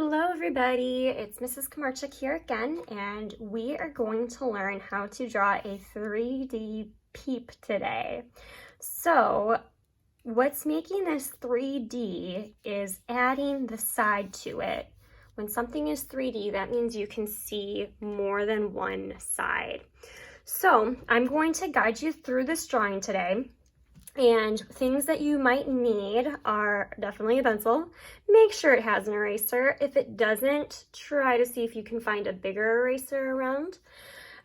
Hello everybody, it's Mrs. Kamarchik here again, and we are going to learn how to draw a 3D peep today. So what's making this 3D is adding the side to it. When something is 3D, that means you can see more than one side. So I'm going to guide you through this drawing today. And things that you might need are definitely a pencil. Make sure it has an eraser. If it doesn't, try to see if you can find a bigger eraser around.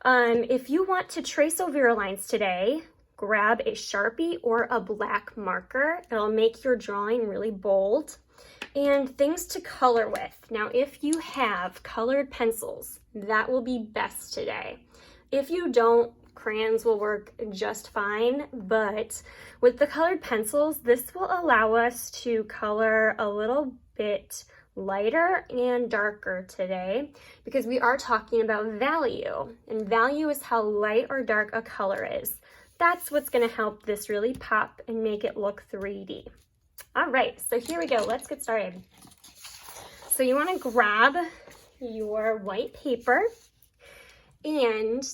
If you want to trace over your lines today, grab a Sharpie or a black marker. It'll make your drawing really bold. And things to color with. Now, if you have colored pencils, that will be best today. If you don't, crayons will work just fine, but with the colored pencils, this will allow us to color a little bit lighter and darker today because we are talking about value, and value is how light or dark a color is. That's what's going to help this really pop and make it look 3D. All right, so here we go. Let's get started. So you want to grab your white paper, and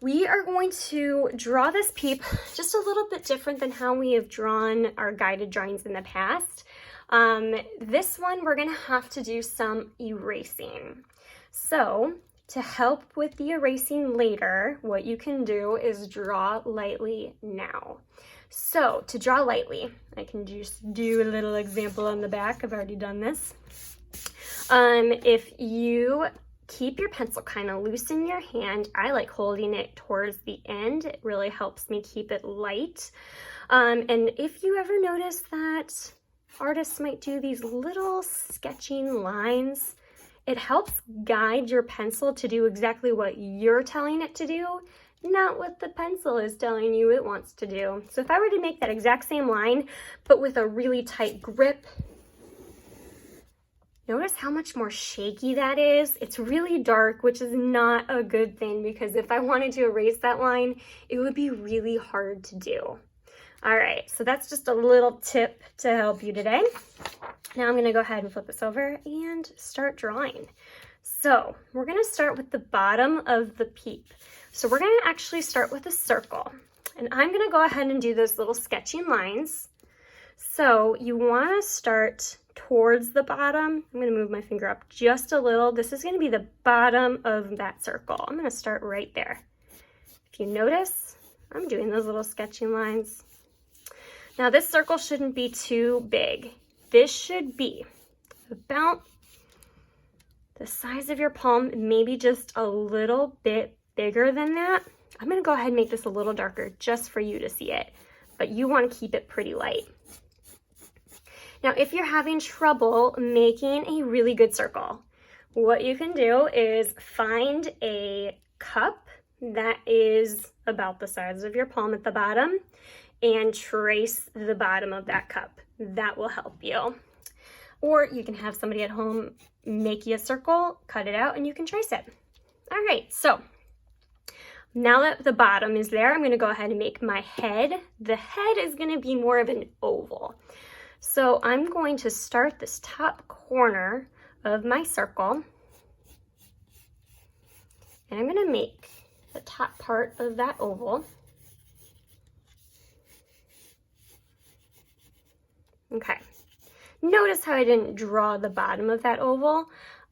we are going to draw this peep just a little bit different than how we have drawn our guided drawings in the past. This one, we're going to have to do some erasing. So to help with the erasing later, what you can do is draw lightly now. So to draw lightly, I can just do a little example on the back. I've already done this. If you keep your pencil kind of loose in your hand, I like holding it towards the end. It really helps me keep it light. And if you ever notice that artists might do these little sketching lines, it helps guide your pencil to do exactly what you're telling it to do, not what the pencil is telling you it wants to do. So if I were to make that exact same line, but with a really tight grip, notice how much more shaky that is. It's really dark, which is not a good thing because if I wanted to erase that line, it would be really hard to do. All right, so that's just a little tip to help you today. Now I'm gonna go ahead and flip this over and start drawing. So we're gonna start with the bottom of the peep. So we're gonna actually start with a circle. And I'm gonna go ahead and do those little sketching lines. So you wanna start towards the bottom. I'm going to move my finger up just a little. This is going to be the bottom of that circle. I'm going to start right there. If you notice, I'm doing those little sketching lines. Now this circle shouldn't be too big. This should be about the size of your palm, maybe just a little bit bigger than that. I'm going to go ahead and make this a little darker just for you to see it, but you want to keep it pretty light. Now, if you're having trouble making a really good circle, what you can do is find a cup that is about the size of your palm at the bottom and trace the bottom of that cup. That will help you. Or you can have somebody at home make you a circle, cut it out, and you can trace it. All right, so now that the bottom is there, I'm going to go ahead and make my head. The head is going to be more of an oval. So I'm going to start this top corner of my circle, and I'm going to make the top part of that oval. Okay, notice how I didn't draw the bottom of that oval.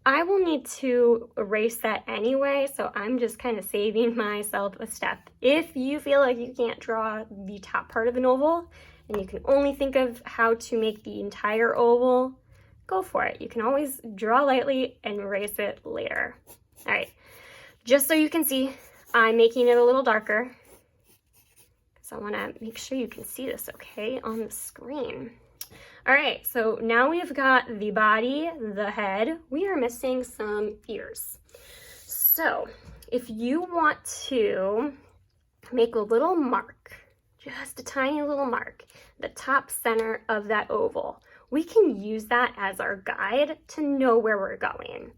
I will need to erase that anyway, so I'm just kind of saving myself a step. If you feel like you can't draw the top part of an oval, and you can only think of how to make the entire oval, go for it. You can always draw lightly and erase it later. All right, just so you can see, I'm making it a little darker because I want to make sure you can see this okay on the screen. All right, so now we've got the body, the head. We are missing some ears. So if you want to make a little mark, just a tiny little mark, the top center of that oval, we can use that as our guide to know where we're going.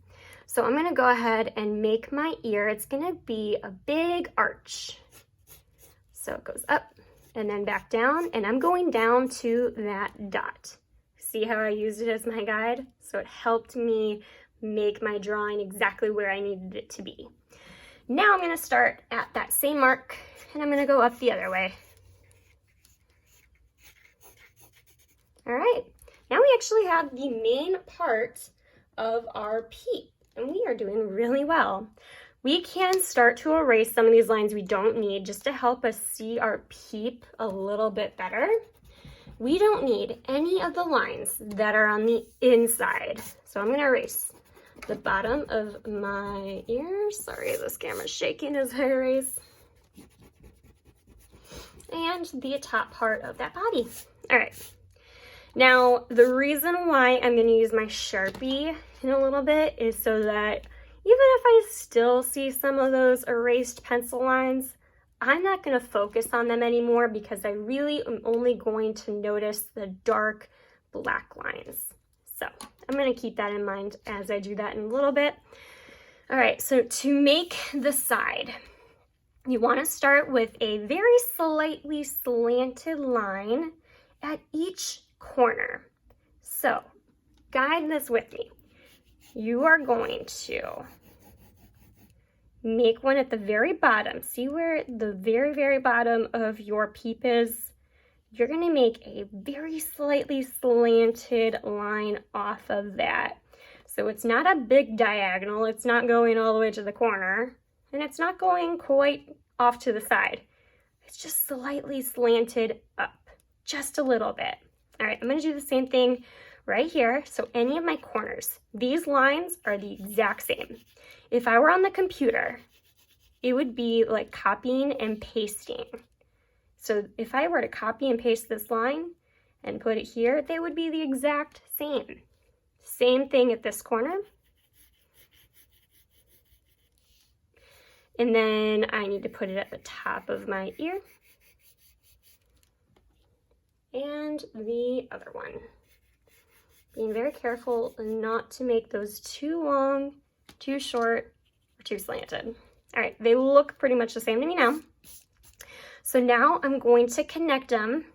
So I'm going to go ahead and make my ear. It's going to be a big arch. So it goes up and then back down, and I'm going down to that dot. See how I used it as my guide? So it helped me make my drawing exactly where I needed it to be. Now I'm going to start at that same mark and I'm going to go up the other way. All right, now we actually have the main part of our peep and we are doing really well. We can start to erase some of these lines we don't need just to help us see our peep a little bit better. We don't need any of the lines that are on the inside. So I'm going to erase the bottom of my ear. Sorry, this camera's shaking as I erase. And the top part of that body. All right. Now, the reason why I'm going to use my Sharpie in a little bit is so that even if I still see some of those erased pencil lines, I'm not going to focus on them anymore because I really am only going to notice the dark black lines. So I'm going to keep that in mind as I do that in a little bit. All right, so to make the side, you want to start with a very slightly slanted line at each corner. So guide this with me. You are going to make one at the very bottom. See where the very, very bottom of your peep is? You're going to make a very slightly slanted line off of that. So it's not a big diagonal. It's not going all the way to the corner. And it's not going quite off to the side. It's just slightly slanted up, just a little bit. All right, I'm going to do the same thing right here. So any of my corners, these lines are the exact same. If I were on the computer, it would be like copying and pasting. So if I were to copy and paste this line and put it here, they would be the exact same. Same thing at this corner. And then I need to put it at the top of my ear. And the other one. Being very careful not to make those too long, too short, or too slanted. All right, they look pretty much the same to me now. So now I'm going to connect them,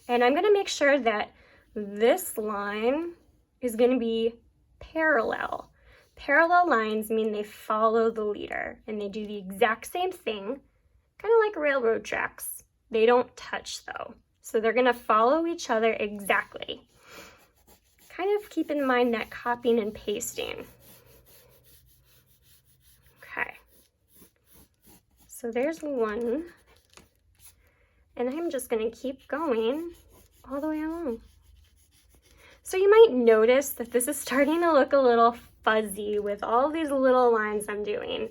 and I'm gonna make sure that this line is gonna be parallel. Parallel lines mean they follow the leader, and they do the exact same thing, kind of like railroad tracks. They don't touch though. So they're gonna follow each other exactly. Kind of keep in mind that copying and pasting. Okay. So there's one. And I'm just gonna keep going all the way along. So you might notice that this is starting to look a little fuzzy with all these little lines I'm doing.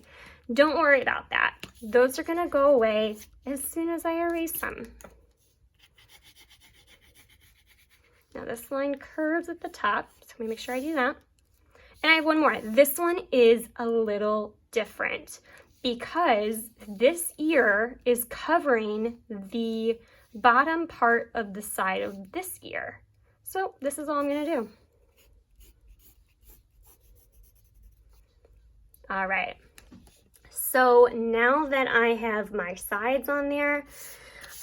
Don't worry about that. Those are gonna go away as soon as I erase them. Now this line curves at the top, so let me make sure I do that. And I have one more. This one is a little different because this ear is covering the bottom part of the side of this ear. So this is all I'm gonna do. All right, so now that I have my sides on there,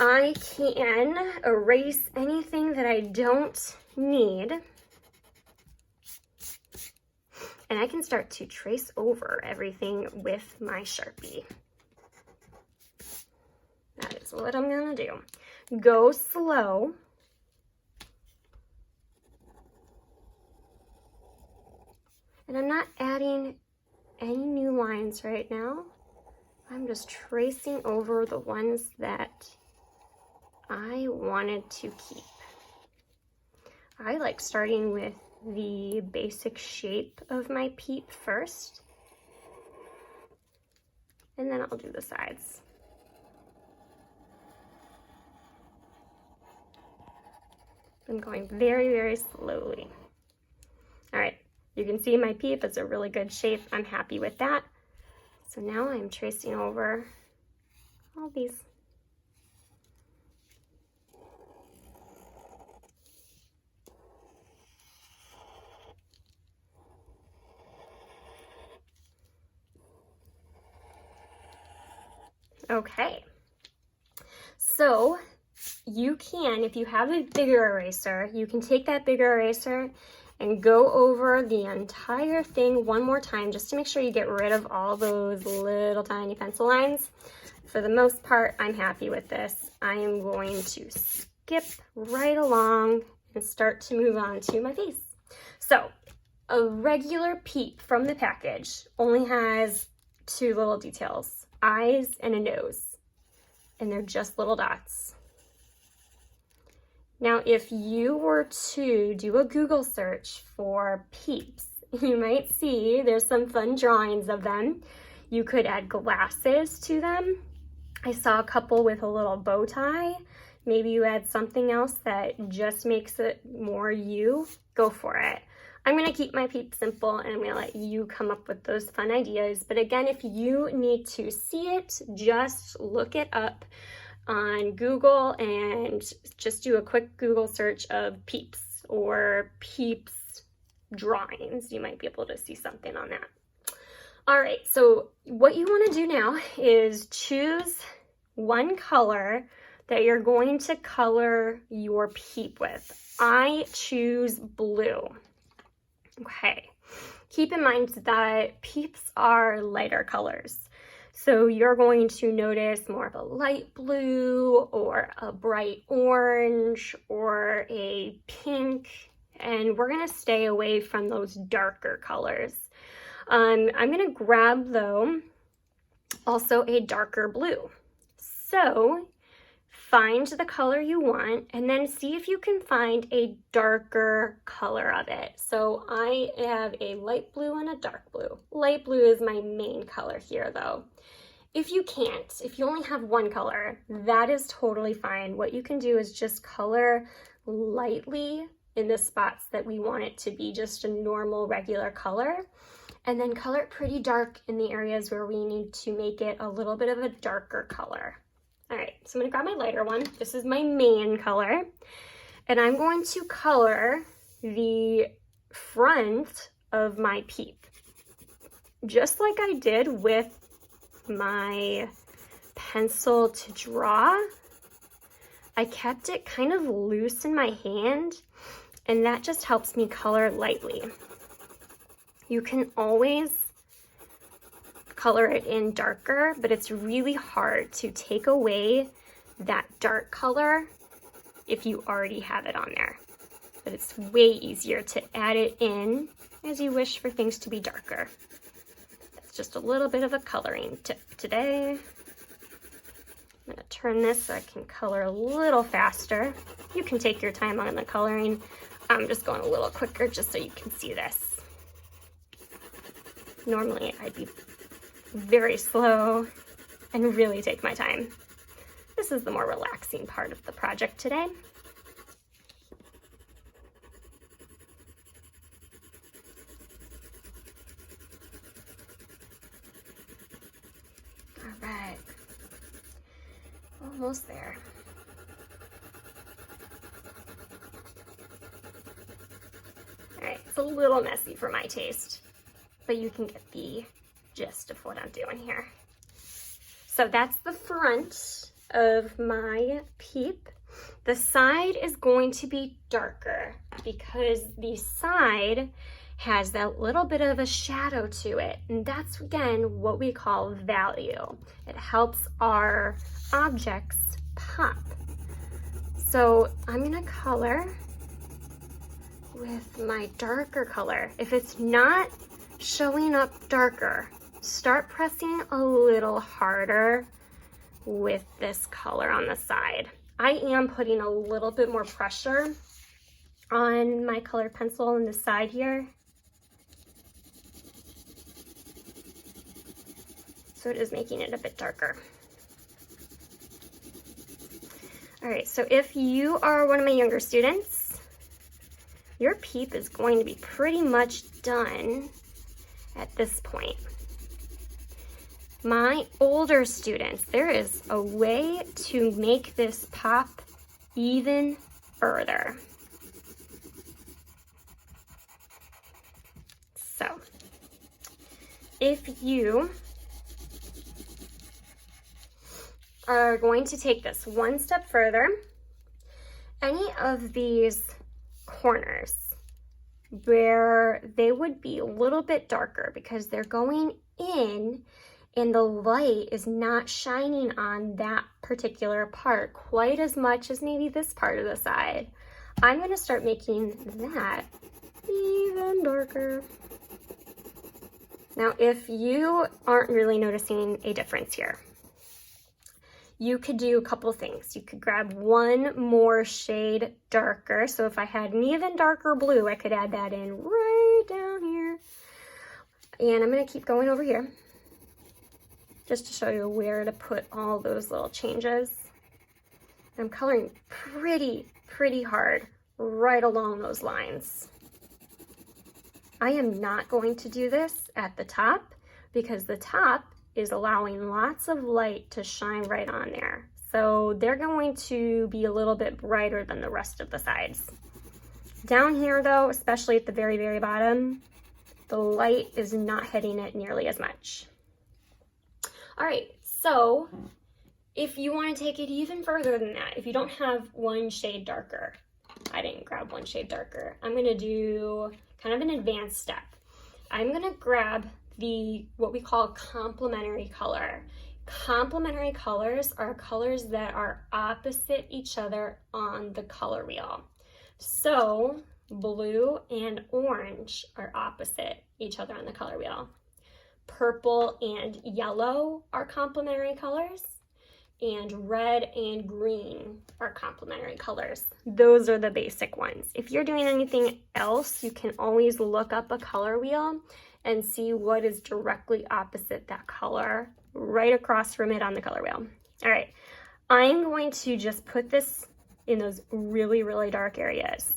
I can erase anything that I don't need. And I can start to trace over everything with my Sharpie. That is what I'm gonna do. Go slow. And I'm not adding any new lines right now. I'm just tracing over the ones that I wanted to keep. I like starting with the basic shape of my peep first, and then I'll do the sides. I'm going very, very slowly. All right, you can see my peep is a really good shape. I'm happy with that. So now I'm tracing over all these. Okay, so you can, if you have a bigger eraser, you can take that bigger eraser and go over the entire thing one more time just to make sure you get rid of all those little tiny pencil lines. For the most part, I'm happy with this. I am going to skip right along and start to move on to my face. So a regular Peep from the package only has two little details, eyes and a nose, and they're just little dots. Now, if you were to do a Google search for Peeps, you might see there's some fun drawings of them. You could add glasses to them. I saw a couple with a little bow tie. Maybe you add something else that just makes it more you. Go for it. I'm gonna keep my Peep simple and I'm gonna let you come up with those fun ideas. But again, if you need to see it, just look it up on Google and just do a quick Google search of Peeps or Peeps drawings. You might be able to see something on that. All right, so what you want to do now is choose one color that you're going to color your Peep with. I choose blue. Okay, keep in mind that Peeps are lighter colors. So you're going to notice more of a light blue or a bright orange or a pink, and we're gonna stay away from those darker colors. I'm gonna grab though also a darker blue. So find the color you want and then see if you can find a darker color of it. So I have a light blue and a dark blue. Light blue is my main color here though. If you can't, if you only have one color, that is totally fine. What you can do is just color lightly in the spots that we want it to be just a normal regular color, and then color it pretty dark in the areas where we need to make it a little bit of a darker color. All right, so I'm gonna grab my lighter one. This is my main color, and I'm going to color the front of my Peep, just like I did with my pencil to draw. I kept it kind of loose in my hand, and that just helps me color lightly. You can always color it in darker, but it's really hard to take away that dark color if you already have it on there. But it's way easier to add it in as you wish for things to be darker. That's just a little bit of a coloring tip today. I'm gonna turn this so I can color a little faster. You can take your time on the coloring. I'm just going a little quicker just so you can see this. Normally I'd be very slow and really take my time. This is the more relaxing part of the project today. All right, almost there. All right, it's a little messy for my taste, but you can get the gist of what I'm doing here. So that's the front of my Peep. The side is going to be darker because the side has that little bit of a shadow to it. And that's, again, what we call value. It helps our objects pop. So I'm gonna color with my darker color. If it's not showing up darker, start pressing a little harder with this color on the side. I am putting a little bit more pressure on my colored pencil on the side here. So it is making it a bit darker. All right, so if you are one of my younger students, your Peep is going to be pretty much done at this point. My older students, there is a way to make this pop even further. So, if you are going to take this one step further, any of these corners where they would be a little bit darker because they're going in and the light is not shining on that particular part quite as much as maybe this part of the side, I'm going to start making that even darker. Now, if you aren't really noticing a difference here, you could do a couple things. You could grab one more shade darker. So if I had an even darker blue, I could add that in right down here. And I'm going to keep going over here just to show you where to put all those little changes. I'm coloring pretty hard right along those lines. I am not going to do this at the top because the top is allowing lots of light to shine right on there. So they're going to be a little bit brighter than the rest of the sides. Down here though, especially at the very bottom, the light is not hitting it nearly as much. All right, so if you want to take it even further than that, if you don't have one shade darker, I didn't grab one shade darker, I'm gonna do kind of an advanced step. I'm gonna grab what we call complementary color. Complementary colors are colors that are opposite each other on the color wheel. So blue and orange are opposite each other on the color wheel. Purple and yellow are complementary colors, and red and green are complementary colors. Those are the basic ones. If you're doing anything else, you can always look up a color wheel and see what is directly opposite that color right across from it on the color wheel. All right, I'm going to just put this in those really dark areas.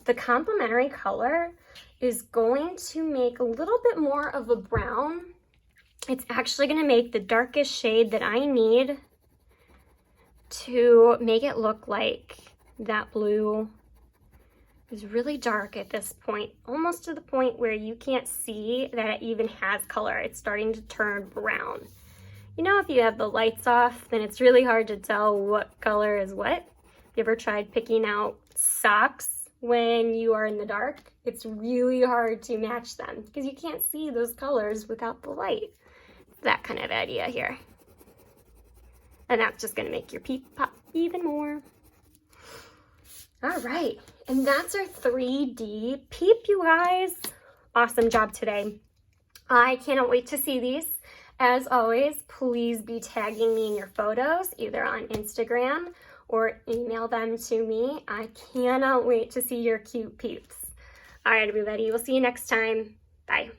The complementary color is going to make a little bit more of a brown. It's actually going to make the darkest shade that I need to make it look like that blue is really dark at this point, almost to the point where you can't see that it even has color. It's starting to turn brown. You know, if you have the lights off, then it's really hard to tell what color is what. You ever tried picking out socks when you are in the dark? It's really hard to match them because you can't see those colors without the light. That kind of idea here. And that's just gonna make your peep pop even more. All right, and that's our 3D peep, you guys. Awesome job today. I cannot wait to see these. As always, please be tagging me in your photos, either on Instagram or email them to me. I cannot wait to see your cute peeps. All right, everybody, we'll see you next time. Bye.